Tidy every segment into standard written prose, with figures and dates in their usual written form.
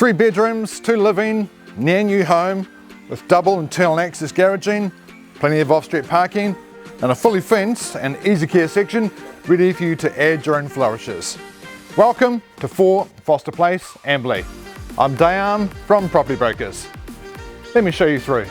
3 bedrooms, 2 living, near new home with double internal access garaging, plenty of off-street parking and a fully fenced and easy care section ready for you to add your own flourishes. Welcome to 4 Foster Place, Amberley. I'm Dayan from Property Brokers. Let me show you through.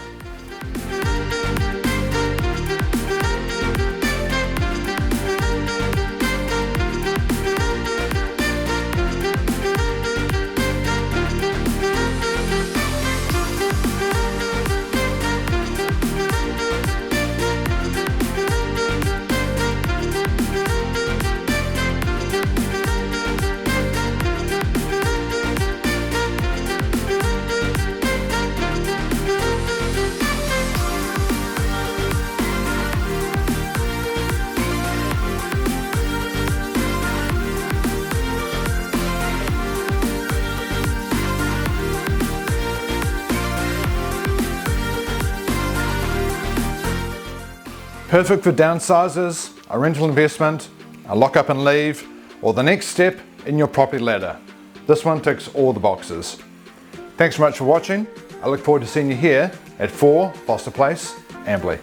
Perfect for downsizers, a rental investment, a lock up and leave, or the next step in your property ladder. This one ticks all the boxes. Thanks so much for watching. I look forward to seeing you here at 4 Foster Place, Amberley.